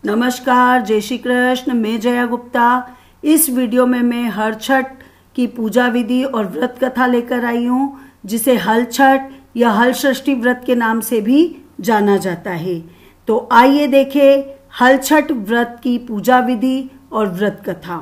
नमस्कार, जय श्री कृष्ण। मैं जया गुप्ता। इस वीडियो में मैं हर छठ की पूजा विधि और व्रत कथा लेकर आई हूँ, जिसे हल छठ या हल षष्ठी व्रत के नाम से भी जाना जाता है। तो आइए देखें हल छठ व्रत की पूजा विधि और व्रत कथा।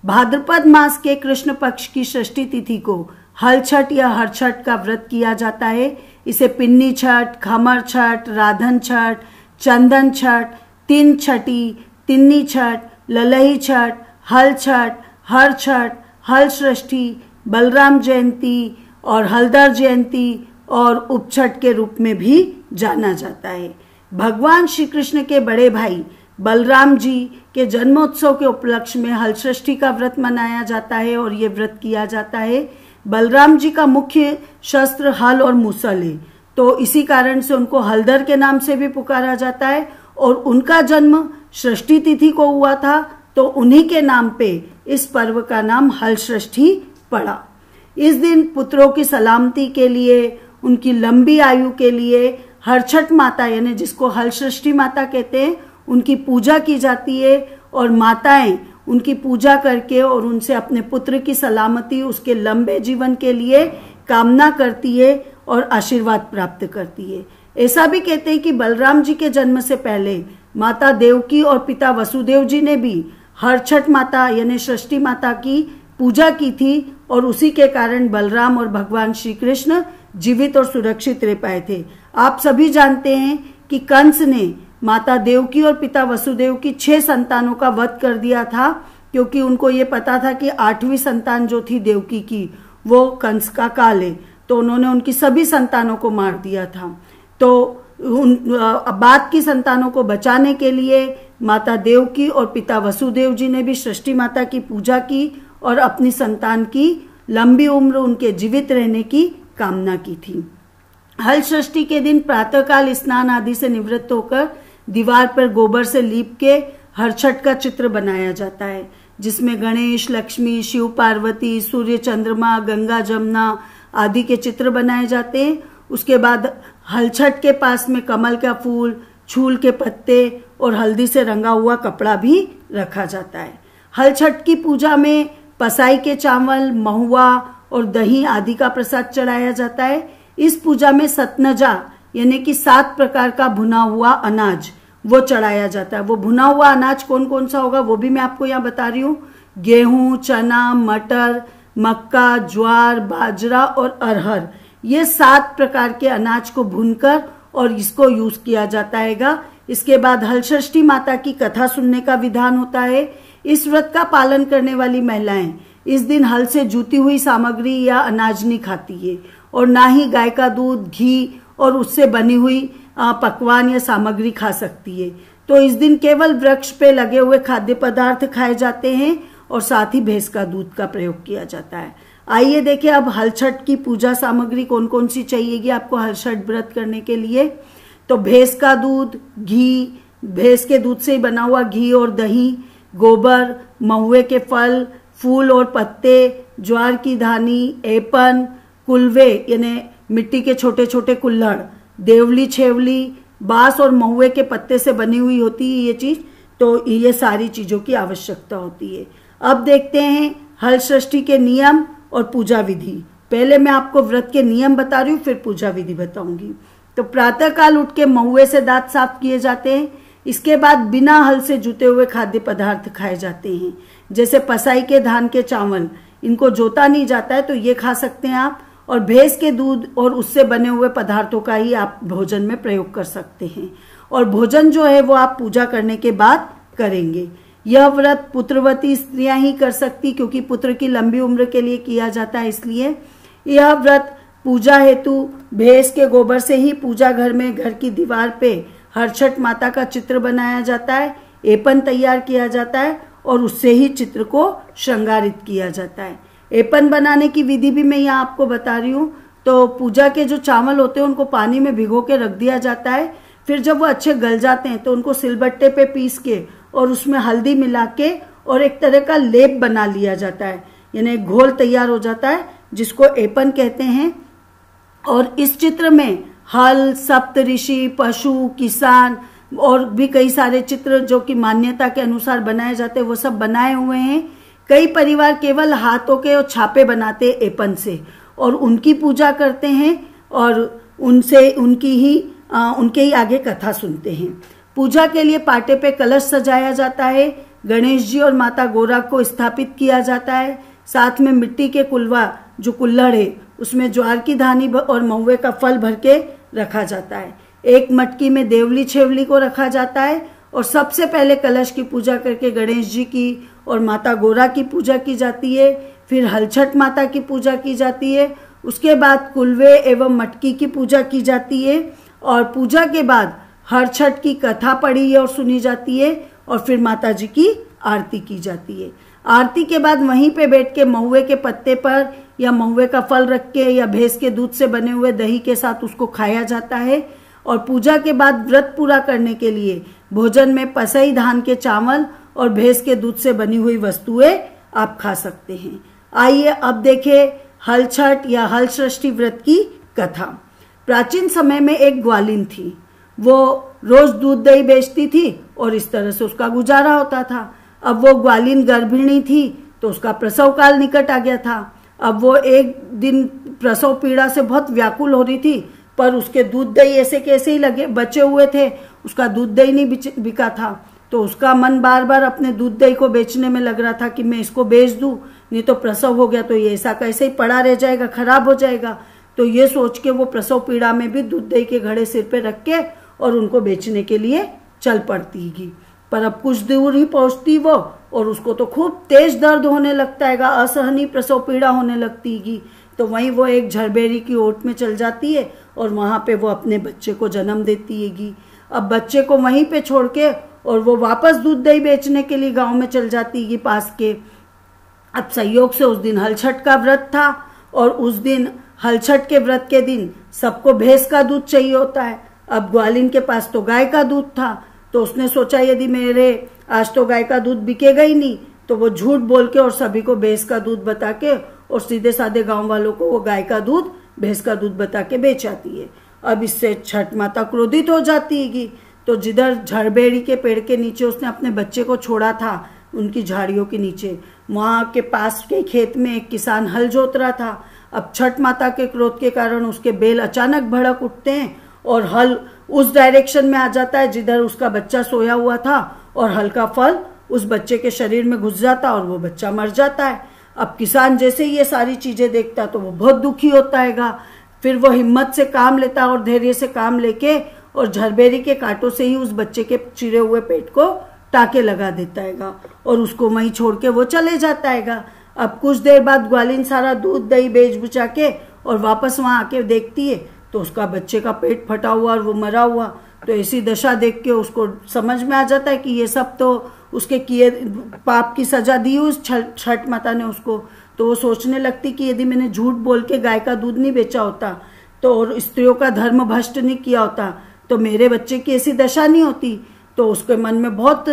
भाद्रपद मास के कृष्ण पक्ष की षष्ठी तिथि को हल छठ या हर छठ का व्रत किया जाता है। इसे पिन्नी छठ, खमर छठ, राधन छठ, चंदन छठ, तीन छठी, तिन्नी छठ, ललही छठ, हल छठ, हर छठ, हल षष्ठी, बलराम जयंती और हलदर जयंती और उपछठ के रूप में भी जाना जाता है। भगवान श्री कृष्ण के बड़े भाई बलराम जी के जन्मोत्सव के उपलक्ष्य में हल षष्ठी का व्रत मनाया जाता है और ये व्रत किया जाता है। बलराम जी का मुख्य शस्त्र हल और मूसल है, तो इसी कारण से उनको हलदर के नाम से भी पुकारा जाता है और उनका जन्म षष्ठी तिथि को हुआ था, तो उन्हीं के नाम पे इस पर्व का नाम हल षष्ठी पड़ा। इस दिन पुत्रों की सलामती के लिए, उनकी लंबी आयु के लिए हर छठ माता यानी जिसको हल षष्ठी माता कहते हैं, उनकी पूजा की जाती है और माताएं उनकी पूजा करके और उनसे अपने पुत्र की सलामती, उसके लंबे जीवन के लिए कामना करती है और आशीर्वाद प्राप्त करती है। ऐसा भी कहते हैं कि बलराम जी के जन्म से पहले माता देवकी और पिता वसुदेव जी ने भी हर छठ माता यानी षष्ठी माता की पूजा की थी और उसी के कारण बलराम और भगवान श्री कृष्ण जीवित और सुरक्षित रह पाए थे। आप सभी जानते हैं कि कंस ने माता देवकी और पिता वसुदेव की 6 संतानों का वध कर दिया था, क्योंकि उनको ये पता था कि 8वीं संतान जो थी देवकी की वो कंस का काल है, तो उन्होंने उनकी सभी संतानों को मार दिया था। तो बाद की संतानों को बचाने के लिए माता देवकी और पिता वसुदेव जी ने भी षष्ठी माता की पूजा की और अपनी संतान की लंबी उम्र, उनके जीवित रहने की कामना की थी। हल षष्ठी के दिन प्रातःकाल स्नान आदि से निवृत्त होकर दीवार पर गोबर से लीप के हर छठ का चित्र बनाया जाता है, जिसमें गणेश, लक्ष्मी, शिव पार्वती, सूर्य चंद्रमा, गंगा जमुना आदि के चित्र बनाए जाते हैं। उसके बाद हल छठ के पास में कमल का फूल, छूल के पत्ते और हल्दी से रंगा हुआ कपड़ा भी रखा जाता है। हल छठ की पूजा में पसाई के चावल, महुआ और दही आदि का प्रसाद चढ़ाया जाता है। इस पूजा में सतनजा यानी कि 7 प्रकार का भुना हुआ अनाज वो चढ़ाया जाता है। वो भुना हुआ अनाज कौन कौन सा होगा वो भी मैं आपको यहाँ बता रही हूँ। गेहूं, चना, मटर, मक्का, ज्वार, बाजरा और अरहर, ये 7 प्रकार के अनाज को भूनकर और इसको यूज किया जाता है। इसके बाद हल षष्ठी माता की कथा सुनने का विधान होता है। इस व्रत का पालन करने वाली महिलाएं इस दिन हल से जुती हुई सामग्री या अनाज नहीं खाती है और ना ही गाय का दूध, घी और उससे बनी हुई पकवान या सामग्री खा सकती है। तो इस दिन केवल वृक्ष पे लगे हुए खाद्य पदार्थ खाए जाते हैं और साथ ही भैंस का दूध का प्रयोग किया जाता है। आइए देखें अब हल छठ की पूजा सामग्री कौन कौन सी चाहिएगी आपको हल छठ व्रत करने के लिए। तो भैंस का दूध, घी, भैंस के दूध से बना हुआ घी और दही, गोबर, महुए के फल, फूल और पत्ते, ज्वार की धानी, एपन, कुलवे यानी मिट्टी के छोटे छोटे कुल्हड़, देवली, छेवली, बांस और महुए के पत्ते से बनी हुई होती है ये चीज। तो ये सारी चीजों की आवश्यकता होती है। अब देखते हैं हल षष्ठी के नियम और पूजा विधि। पहले मैं आपको व्रत के नियम बता रही हूँ, फिर पूजा विधि बताऊंगी। तो प्रातःकाल उठ के महुए से दांत साफ किए जाते हैं। इसके बाद बिना हल से जुते हुए खाद्य पदार्थ खाए जाते हैं, जैसे पसाई के धान के चावल, इनको जोता नहीं जाता है तो ये खा सकते हैं आप, और भैंस के दूध और उससे बने हुए पदार्थों का ही आप भोजन में प्रयोग कर सकते हैं। और भोजन जो है वो आप पूजा करने के बाद करेंगे। यह व्रत पुत्रवती स्त्रियां ही कर सकती, क्योंकि पुत्र की लंबी उम्र के लिए किया जाता है। इसलिए यह व्रत पूजा हेतु भैंस के गोबर से ही पूजा घर में घर की दीवार पे हर छठ माता का चित्र बनाया जाता है, एपन तैयार किया जाता है और उससे ही चित्र को श्रृंगारित किया जाता है। एपन बनाने की विधि भी मैं यहाँ आपको बता रही हूँ। तो पूजा के जो चावल होते हैं उनको पानी में भिगो के रख दिया जाता है। फिर जब वो अच्छे गल जाते हैं तो उनको सिलबट्टे पे पीस के और उसमें हल्दी मिला के और एक तरह का लेप बना लिया जाता है, यानी घोल तैयार हो जाता है जिसको एपन कहते हैं। और इस चित्र में हल, सप्त ऋषि, पशु, किसान, और भी कई सारे चित्र जो कि मान्यता के अनुसार बनाए जाते हैं वो सब बनाए हुए हैं। कई परिवार केवल हाथों के और छापे बनाते एपन से और उनकी पूजा करते हैं और उनसे उनके ही आगे कथा सुनते हैं। पूजा के लिए पाटे पे कलश सजाया जाता है। गणेश जी और माता गौरा को स्थापित किया जाता है। साथ में मिट्टी के कुल्वा जो कुल्हड़ है उसमें ज्वार की धानी और महुए का फल भर के रखा जाता है। एक मटकी में देवली छेवली को रखा जाता है और सबसे पहले कलश की पूजा करके गणेश जी की और माता गौरा की पूजा की जाती है। फिर हलछठ माता की पूजा की जाती है। उसके बाद कुल्वे एवं मटकी की पूजा की जाती है और पूजा के बाद हर छठ की कथा पढ़ी और सुनी जाती है और फिर माता जी की आरती की जाती है। आरती के बाद वहीं पे बैठ के महुए के पत्ते पर या महुए का फल रख के या भैंस के दूध से बने हुए दही के साथ उसको खाया जाता है। और पूजा के बाद व्रत पूरा करने के लिए भोजन में पसई धान के चावल और भैंस के दूध से बनी हुई वस्तुएं आप खा सकते हैं। आइए अब देखें हलछठ या हलषष्ठी व्रत की कथा। प्राचीन समय में एक ग्वालिन थी। वो रोज दूध दही बेचती थी और इस तरह से उसका गुजारा होता था। अब वो ग्वालिन गर्भिणी थी तो उसका प्रसव काल निकट आ गया था। अब वो एक दिन प्रसव पीड़ा से बहुत व्याकुल हो रही थी, पर उसके दूध दही ऐसे कैसे ही लगे बचे हुए थे, उसका दूध दही नहीं बिका था। तो उसका मन बार बार अपने दूध दही को बेचने में लग रहा था कि मैं इसको बेच दूं, नहीं तो प्रसव हो गया तो ये ऐसा कैसे ही पड़ा रह जाएगा, खराब हो जाएगा। तो ये सोच के वो प्रसव पीड़ा में भी दूध दही के घड़े सिर पे रख के और उनको बेचने के लिए चल पड़ती। पर अब कुछ दूर ही पहुंचती वो और उसको तो खूब तेज दर्द होने लगता है, असहनीय प्रसव पीड़ा होने लगती। तो वहीं वो एक झरबेरी की ओट में चल जाती है और वहां पे वो अपने बच्चे को जन्म देती है। अब बच्चे को वहीं पे छोड़ के और वो वापस दूध दही बेचने के लिए गांव में चल जाती है पास के। अब संयोग से उस दिन हलछठ का व्रत था और उस दिन हलछठ के व्रत के दिन सबको भैंस का दूध चाहिए होता है। अब ग्वालिन के पास तो गाय का दूध था, तो उसने सोचा यदि मेरे आज तो गाय का दूध बिकेगा ही नहीं, तो वो झूठ बोल के और सभी को भैंस का दूध बता के और सीधे साधे गांव वालों को वो गाय का दूध भैंस का दूध बता के बेच आती है। अब इससे छठ माता क्रोधित हो जाती है। तो जिधर झड़बेड़ी के पेड़ के नीचे उसने अपने बच्चे को छोड़ा था, उनकी झाड़ियों के नीचे, वहां के पास के खेत में एक किसान हल जोत रहा था। अब छठ माता के क्रोध के कारण उसके बैल अचानक भड़क उठते हैं और हल उस डायरेक्शन में आ जाता है जिधर उसका बच्चा सोया हुआ था और हल का फल उस बच्चे के शरीर में घुस जाता और वो बच्चा मर जाता है। अब किसान जैसे ही ये सारी चीजें देखता तो वो बहुत दुखी होता है। फिर वो हिम्मत से काम लेता और धैर्य से काम लेके और झरबेरी के कांटों से ही उस बच्चे के चिरे हुए पेट को टाके लगा देता है और उसको वहीं छोड़ के वो चले जाता है। अब कुछ देर बाद ग्वालिन सारा दूध दही बेच बुचा के और वापस वहां आके देखती है तो उसका बच्चे का पेट फटा हुआ और वो मरा हुआ। तो ऐसी दशा देख के उसको समझ में आ जाता है कि ये सब तो उसके किए पाप की सजा दी उस छठ माता ने उसको। तो वो सोचने लगती कि यदि मैंने झूठ बोल के गाय का दूध नहीं बेचा होता तो और स्त्रियों का धर्म भ्रष्ट नहीं किया होता तो मेरे बच्चे की ऐसी दशा नहीं होती। तो उसके मन में बहुत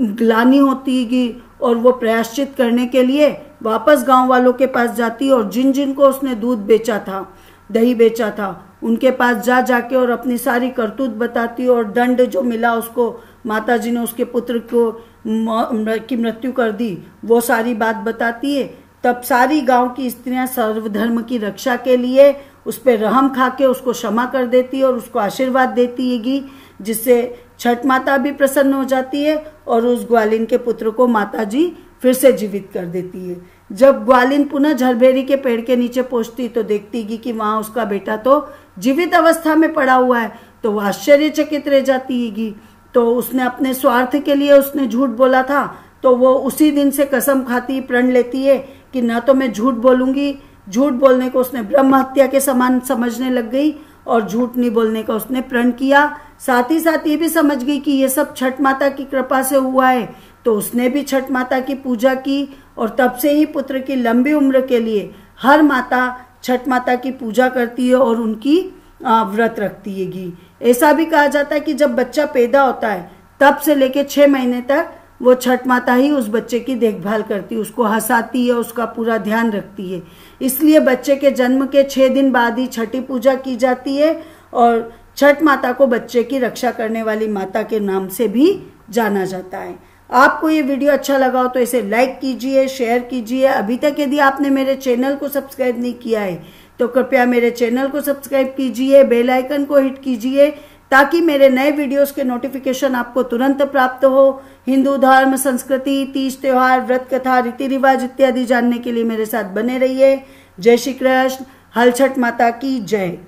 ग्लानि होती और वो प्रायश्चित करने के लिए वापस गांव वालों के पास जाती और जिन जिन को उसने दूध बेचा था, दही बेचा था, उनके पास जाके और अपनी सारी करतूत बताती और दंड जो मिला उसको, माता जी ने उसके पुत्र को की मृत्यु कर दी, वो सारी बात बताती है। तब सारी गांव की स्त्रियां सर्वधर्म की रक्षा के लिए उस पर रहम खा के उसको क्षमा कर देती है और उसको आशीर्वाद देती है, जिससे छठ माता भी प्रसन्न हो जाती है और उस ग्वालिन के पुत्र को माता जी फिर से जीवित कर देती है। जब ग्वालिन पुनः झरबेरी के पेड़ के नीचे पहुंचती तो देखती कि वहां उसका बेटा तो जीवित अवस्था में पड़ा हुआ है। तो वो आश्चर्यचकित रह जाती है। तो उसने अपने स्वार्थ के लिए उसने झूठ बोला था, तो वो उसी दिन से कसम खाती प्रण लेती है कि न तो मैं झूठ बोलूंगी। झूठ बोलने को उसने ब्रह्म हत्या के समान समझने लग गई और झूठ नहीं बोलने का उसने प्रण किया। साथ ही साथ ये भी समझ गई कि ये सब छठ माता की कृपा से हुआ है। तो उसने भी छठ माता की पूजा की और तब से ही पुत्र की लंबी उम्र के लिए हर माता छठ माता की पूजा करती है और उनकी व्रत रखती है। ऐसा भी कहा जाता है कि जब बच्चा पैदा होता है तब से लेके 6 महीने तक वो छठ माता ही उस बच्चे की देखभाल करती है, उसको हंसाती है, उसका पूरा ध्यान रखती है। इसलिए बच्चे के जन्म के 6 दिन बाद ही छठी पूजा की जाती है और छठ माता को बच्चे की रक्षा करने वाली माता के नाम से भी जाना जाता है। आपको ये वीडियो अच्छा लगा हो तो इसे लाइक कीजिए, शेयर कीजिए। अभी तक यदि आपने मेरे चैनल को सब्सक्राइब नहीं किया है तो कृपया मेरे चैनल को सब्सक्राइब कीजिए, बेल आइकन को हिट कीजिए ताकि मेरे नए वीडियोस के नोटिफिकेशन आपको तुरंत प्राप्त हो। हिंदू धर्म, संस्कृति, तीज त्योहार, व्रत कथा, रीति रिवाज इत्यादि जानने के लिए मेरे साथ बने रहिए। जय श्री कृष्ण। हल छठ माता की जय।